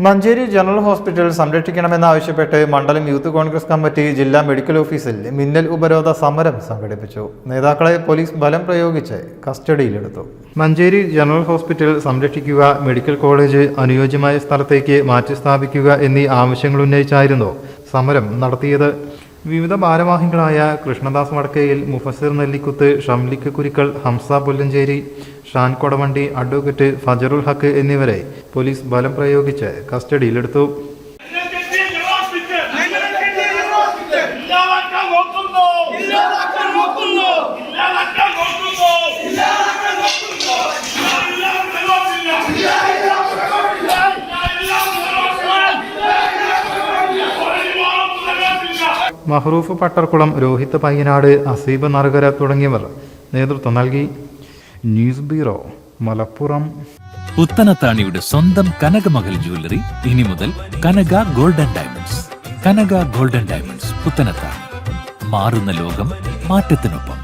Manjeri general hospital സംരക്ഷിക്കണമെന്നാവശ്യപ്പെട്ട് മണ്ഡലം youth Congress committee ജില്ലാ medical ഓഫീസിൽ മിന്നൽ ഉപരോധ സമരം സംഘടിപ്പിച്ചു. നേതാക്കളെ പോലീസ് ബലം പ്രയോഗിച്ച് കസ്റ്റഡിയിലെടുത്തു. മഞ്ചേരി ജനറൽ ഹോസ്പിറ്റൽ സംരക്ഷിക്കുക, മെഡിക്കൽ കോളേജ് അനുയോജ്യമായ സ്ഥലത്തേക്ക് മാറ്റി സ്ഥാപിക്കുക എന്നീ ആവശ്യങ്ങൾ ഉന്നയിച്ചായിരുന്നു സമരം നടത്തിയത്. വിവിധ ഭാരവാഹികളായ കൃഷ്ണദാസ് വടക്കയിൽ, മുഫസിർ നെല്ലിക്കുത്ത്, ഷംലിക്ക് കുരിക്കൽ, ഹംസ പുല്ലഞ്ചേരി, ഷാൻ കൊടവണ്ടി, അഡ്വക്കേറ്റ് ഫജറുൽ ഹക്ക് എന്നിവരെ പോലീസ് ബലം പ്രയോഗിച്ച് കസ്റ്റഡിയിലെടുത്തു. മഹ്റൂഫ് പട്ടർക്കുളം, രോഹിത് പയ്യനാട്, അസീബ് നറുകര തുടങ്ങിയവർ നേതൃത്വം നൽകി. News bureau, Malappuram. പുത്തനത്താണിയുടെ സ്വന്തം കനകമകൽ ജ്വല്ലറി ഇനി മുതൽ കനക ഗോൾഡൻ ഡയമണ്ട്സ്. കനക ഗോൾഡൻ ഡയമണ്ട്സ്, പുത്തനത്താണി. മാറുന്ന ലോകം, മാറ്റത്തിനൊപ്പം.